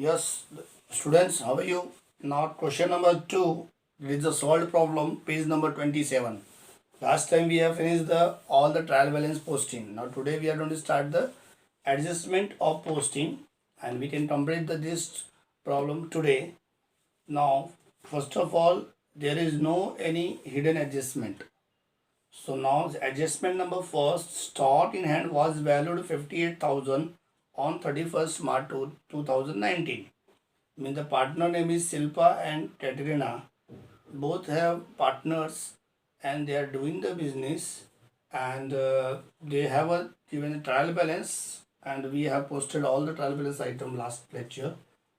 Yes, students, how are you? Now, question number 2. This is a solved problem, page number 27. Last time we have finished all the trial balance posting. Now, today we are going to start the adjustment of posting, and we can complete this problem today. Now, first of all, there is no any hidden adjustment. So now adjustment number first, stock in hand was valued 58,000 on 31st March 2019. Mean the partner name is Silpa and Katerina. Both have partners and they are doing the business, and they have a given a trial balance, and we have posted all the trial balance item last lecture.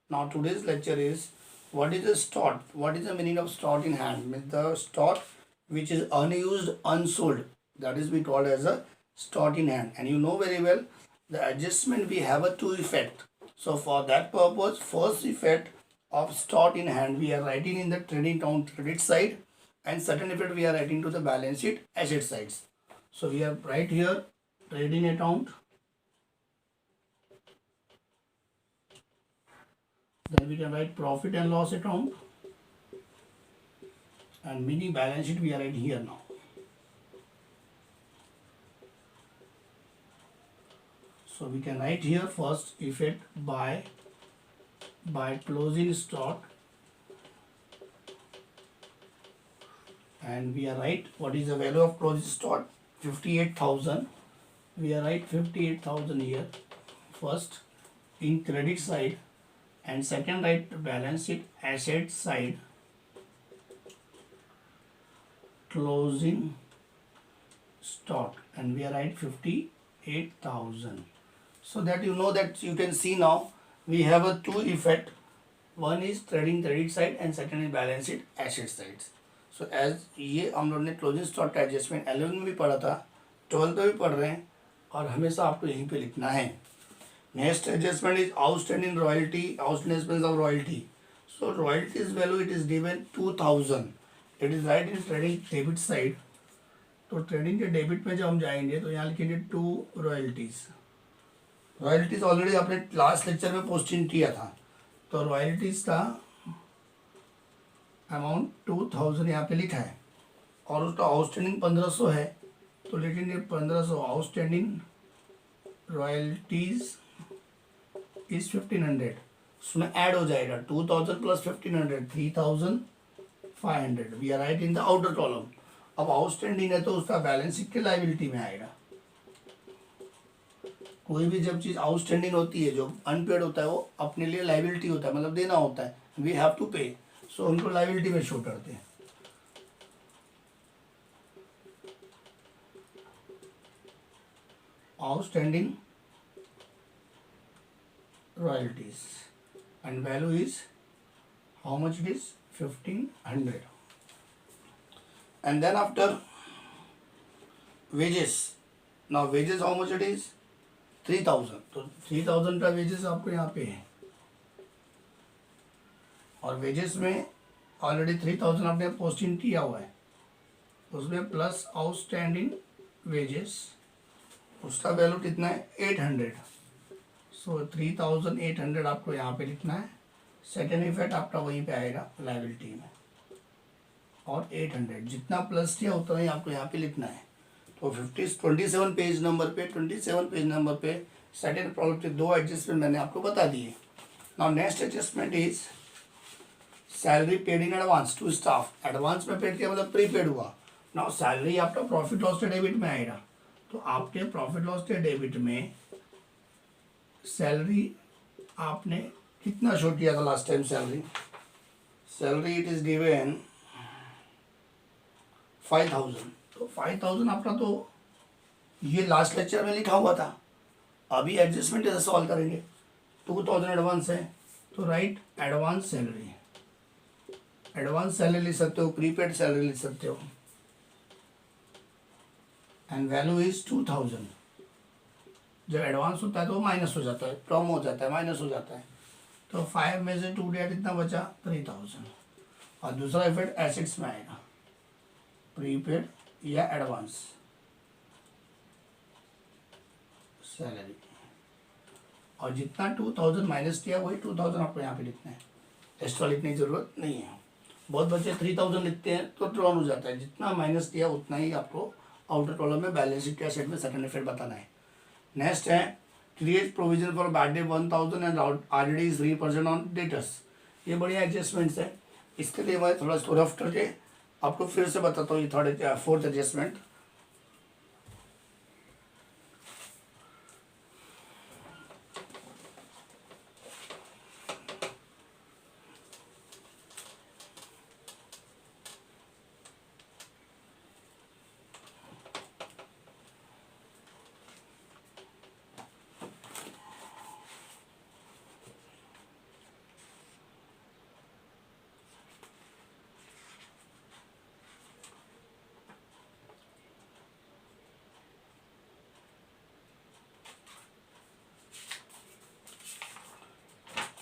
Now today's lecture is what is the stock? What is the meaning of stock in hand? Means the stock which is unused, unsold. That is we call as a stock in hand. And you know very well the adjustment we have a two effect. So for that purpose, first effect of stock in hand we are writing in the trading account credit side, and second effect we are writing to the balance sheet asset sides. So we have right here trading account, then we can write profit and loss account, and mini balance sheet we are writing here now. So we can write here first effect by closing stock, and we are right what is the value of closing stock, 58,000. We are right 58,000 here first in credit side, and second right balance sheet asset side closing stock, and we are right 58,000. So that you know that you can see now we have a two effect. One is trading credit side and second is balance sheet asset sides. So as ये हम लोग ने closing stock का adjustment 11 में भी पढ़ा था, 12 में भी पढ़ रहे हैं, और हमेशा आपको यहीं पे लिखना है. Next adjustment is outstanding royalty, outstanding of royalty. So royalties value it is given 2000. It is right in trading debit side. तो ट्रेडिंग के डेबिट में जब हम जाएंगे तो यहाँ लिखेंगे टू रॉयल्टीज. रॉयल्टीज ऑलरेडी आपने लास्ट लेक्चर में पोस्टिंग किया था, तो रॉयल्टीज का अमाउंट 2000 यहाँ पे लिखा है, और उसका आउटस्टैंडिंग 1500 है, तो लिखेंगे 1500 आउटस्टैंडिंग रॉयल्टीज इज 1500. उसमें ऐड हो जाएगा 2000 plus 1500, 3500. We are write in the outer column. अब आउटस्टैंडिंग है तो उसका बैलेंस शीट के लायबिलिटी में आएगा. कोई भी जब चीज़ आउटस्टैंडिंग होती है, जो अनपेड होता है, वो अपने लिए लायबिलिटी होता है, मतलब देना होता है, वी हैव टू पे. सो उनको लायबिलिटी में शो करते हैं. Outstanding royalties and value is how much it is 1500. And then after wages, now wages how much it is 3000. तो 3000 का wages आपको यहाँ पे है, और wages में ऑलरेडी 3000 आपने पोस्टिंग किया हुआ है, उसमें प्लस आउटस्टैंडिंग wages उसका वैल्यू कितना है 800. सो 3800 आपको यहाँ पे लिखना है. सेकेंड इफेक्ट आपका वहीं पे आएगा लायबिलिटी में, और 800 जितना प्लस किया उतना ही आपको यहाँ पे लिखना है. तो 27 पेज नंबर पे सेकेंड प्रॉब्लम के दो एडजस्टमेंट मैंने आपको बता दिए. Now next adjustment is salary paid in advance to staff. Advance में पेड किया मतलब प्रीपेड हुआ. नाउ सैलरी आपका प्रॉफिट लॉस के डेबिट में आएगा, तो आपके प्रॉफिट लॉस के डेबिट में सैलरी आपने कितना शो किया था last time. Salary it is given 5000. तो 5000 आपका तो ये लास्ट लेक्चर में लिखा हुआ था. अभी एडजस्टमेंट ऐसे सॉल्व करेंगे. 2000 एडवांस है, तो right advance salary. Advance salary लिख सकते हो, प्रीपेड सैलरी लिख सकते हो, एंड वैल्यू इज 2000. जब एडवांस होता है तो माइनस हो जाता है, कम हो जाता है, माइनस हो जाता है. तो 5 में से 2 गया, कितना बचा 3000. और दूसरा इफेक्ट एसेट्स में आएगा, प्रीपेड या एडवांस सैलरी. और जितना 2000 माइनस किया वही 2000 आपको यहाँ पे लिखना है, एक्स्ट्रा लिखने की ज़रूरत नहीं है। बहुत बच्चे 3000 लिखते हैं तो ड्रॉन हो जाता है, जितना माइनस किया उतना ही आपको आउटर कॉलम में बैलेंस शीट के एसेट में सेकंड इफेक्ट बताना है। नेक्स्ट है create provision for bad debt 1000 and already is 3% on debtors. ये बढ़िया एडजस्टमेंट्स है। इसके लिए मैं थोड़ा सा रफ करके आपको फिर से बताता हूँ। ये fourth adjustment,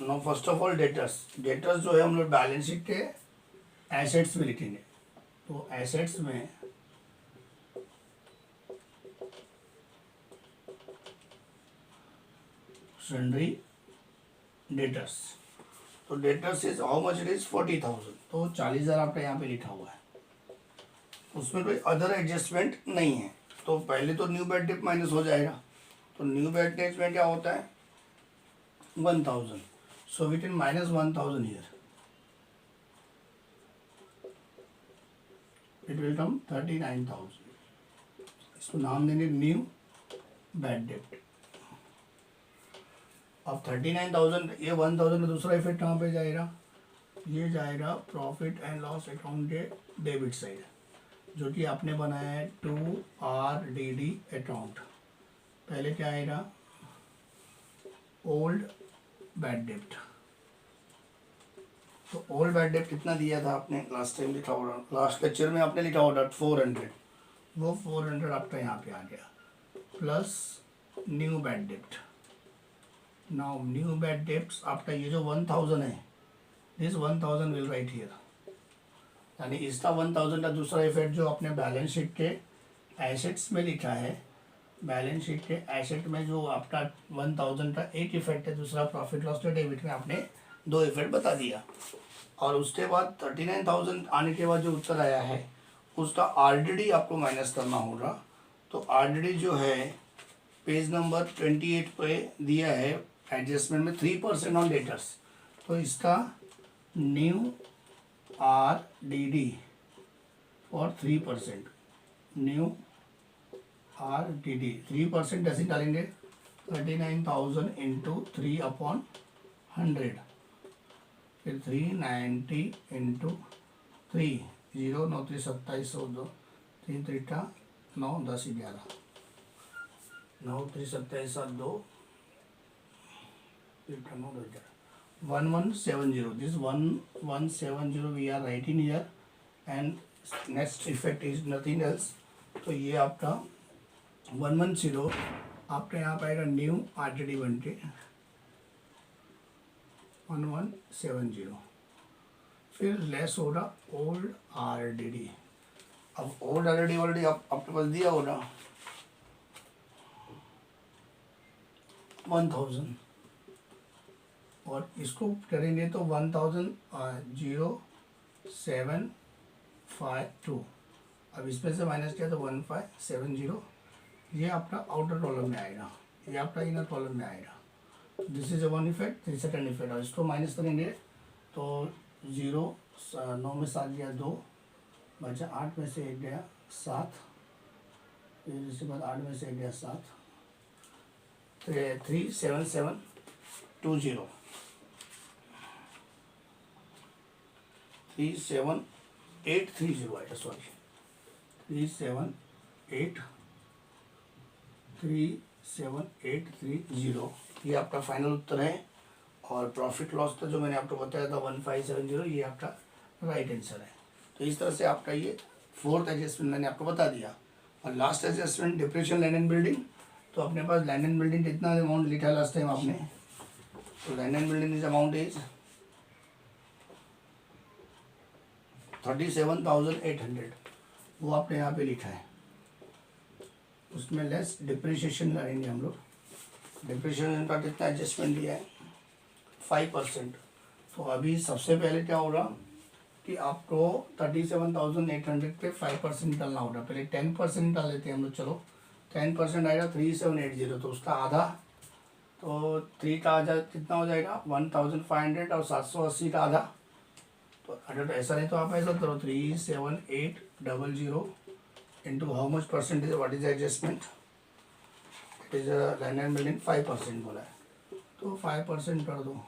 no first of all debtors जो है हम लोग बैलेंस शीट के एसेट्स में लिखेंगे। तो एसेट्स में सन्ड्री डेटर्स, तो debtors is how much it is 40,000, तो 40,000 आपका यहाँ पे लिखा हुआ है। उसमें कोई अदर एडजस्टमेंट नहीं है। तो पहले तो न्यू बैड डेट माइनस हो जाएगा। तो न्यू बैड डेट में क्या होता है 1000, so we can minus 1000 here, it will come 39,000। इसको नाम देंगे न्यू बैड डेट। अब 39,000, ये 1000 का दूसरा इफेक्ट कहाँ पे जाएगा, ये जाएगा प्रॉफिट एंड लॉस अकाउंट के डेबिट साइड, जो कि आपने बनाया है 2RDD अकाउंट। पहले क्या आएगा ओल्ड बैड डेट। तो ओल्ड बैड डेट कितना दिया था आपने लास्ट टाइम लिखा होगा, लास्ट लेक्चर में आपने लिखा होगा 400, वो 400 आपका यहाँ पे आ गया, plus new bad debt. Now new bad debts आपका ये जो 1000 है, दिस 1000 विल राइट हियर, यानी इसका 1000 का दूसरा इफेक्ट जो आपने बैलेंस शीट के एसेट्स में लिखा है, बैलेंस शीट के एसेट में जो आपका 1000 का एक इफेक्ट है, दूसरा प्रॉफिट लॉस के डेबिट में आपने 2 इफेक्ट बता दिया। और उसके बाद 39,000 आने के बाद जो उत्तर आया है उसका RDD आपको माइनस करना होगा। तो RDD जो है पेज नंबर 28 पे दिया है एडजस्टमेंट में 3% ऑन डेटर्स। तो इसका न्यू RDD और 3%, न्यू RDD 3% ऐसे डालेंगे 39,000 इंटू 3/100, फिर 390 into 3, 0 9 3 27 102, 3 3 9 10 11, 9 3 27 7 2, 9 11, 1170, this 1170 we are writing here, and next effect is nothing else। तो ये आपका 110 आपका यहाँ पे आएगा न्यू RDD बन के 1170, फिर लेस होगा ओल्ड RDD। अब ओल्ड RDD ऑलरेडी आपके पास दिया होगा 1000, और इसको करेंगे तो 10,0752। अब इसमें से माइनस किया तो 1570, ये आपका आउटर कॉलम में आएगा, ये आपका इनर कॉलम में आएगा। This is one effect, this second effect. और इसको माइनस करेंगे तो 0 9 में 7 गया 2, बचा 8 में से 1 गया 7, फिर इसके बाद 8 में से 1 गया 7, 37720, 37830 आएगा, सॉरी 37830, ये आपका फाइनल उत्तर है। और प्रॉफिट लॉस का जो मैंने आपको बताया था 1570, ये आपका राइट आंसर है। तो इस तरह से आपका ये फोर्थ एडजस्टमेंट मैंने आपको बता दिया। और last adjustment depression land and building. तो अपने पास लैंड एंड बिल्डिंग कितना अमाउंट लिखा है लास्ट टाइम आपने, तो land and building is amount is 37,800, वो आपने यहाँ पे लिखा है। उसमें लेस डिप्रिशिएशन करेंगे हम लोग, डिप्रिशिएशन का कितना एडजस्टमेंट दिया है 5%। तो अभी सबसे पहले क्या होगा कि आपको 37,800 पे 5% डालना होगा। पहले 10% डाल लेते हैं हम लोग। चलो 10% आएगा 3780, तो उसका आधा, तो 3 का आधा कितना हो जाएगा 1500, और 780 का आधा। तो अगर ऐसा नहीं तो आप ऐसा करो 37,800 into how much percentage, what is adjustment, it is land million 5% बोला है, तो 5% कर दो।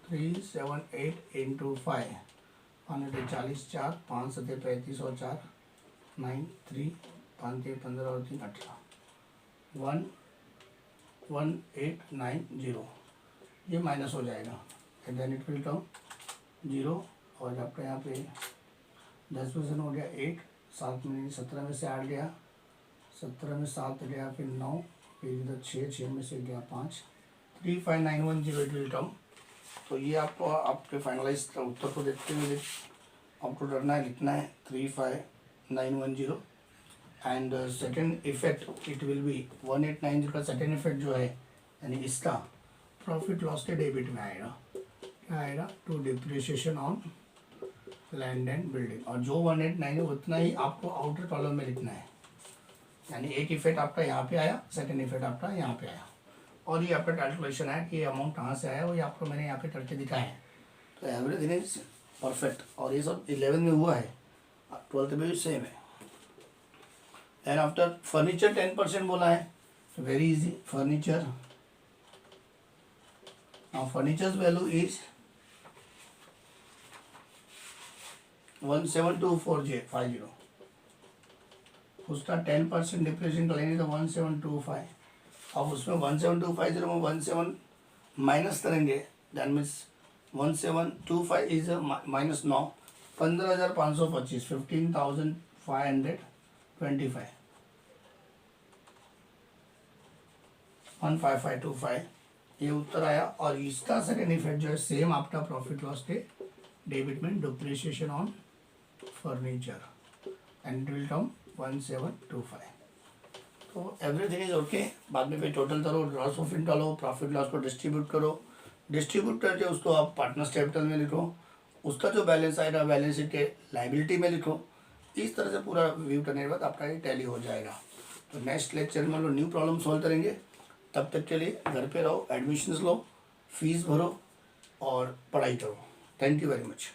378 इंटू 5, 140, 4, 5 सत्ते 35 और 4 9, 3, 5 3 15 और 3 18, 11890, ये माइनस हो जाएगा, and then it will come 0। और आपका यहाँ पे 10% हो गया 8, 7 में 17 में से 8 गया, 17 में 7 गया, फिर 9, फिर इधर 6 में से गया 5, 35910 इट विल कम। तो ये आपको आपके फाइनलाइज उत्तर को देखते हुए आपको करना है, लिखना है 35910, and second effect it will be 1890 का सेकेंड इफेक्ट जो है, यानी इसका प्रॉफिट लॉस के डेबिट में आएगा। क्या आएगा, to depreciation on land and building, और जो 189 है उतना ही आपको आउटर कॉलम में लिखना है। यानी एक इफेक्ट आपका यहाँ पे आया, सेकेंड इफेक्ट आपका यहाँ पे आया, और ये आपका कैलकुलेशन है कि ये अमाउंट कहाँ से आया, वो ये आपको मैंने यहाँ पे करके दिखाया है। तो एवरीथिंग इज परफेक्ट, और ये सब 11 में हुआ है, 12th में भी सेम है। एंड आफ्टर फर्नीचर 10% बोला है, very easy. Furniture, now furnitures value is 17240, उसका 10% डिप्रेशन का लेंगे तो 1725। अब उसमें 17250 में 17 माइनस करेंगे, दैट मीन्स 1725 इज माइनस 9, 15,525, 15,525, 15525, ये उत्तर आया। और इसका सेकेंड इफेक्ट जो है सेम आपका प्रॉफिट लॉस के डेबिट में depreciation on furniture, and it will कम 1725। तो एवरीथिंग इज ओके। बाद में फिर टोटल करो, लॉस ऑफ निकालो, प्रॉफिट लॉस को डिस्ट्रीब्यूट करो, डिस्ट्रीब्यूट करके उसको आप पार्टनर्स कैपिटल में लिखो, उसका जो बैलेंस आएगा बैलेंस शीट के लाइबिलिटी में लिखो। इस तरह से पूरा व्यू करने के बाद आपका ये टैली हो जाएगा। तो नेक्स्ट लेक्चर में हम लोग न्यू प्रॉब्लम सॉल्व करेंगे। तब तक के लिए घर पे रहो, एडमिशन्स लो, फीस भरो और पढ़ाई करो। Thank you very much.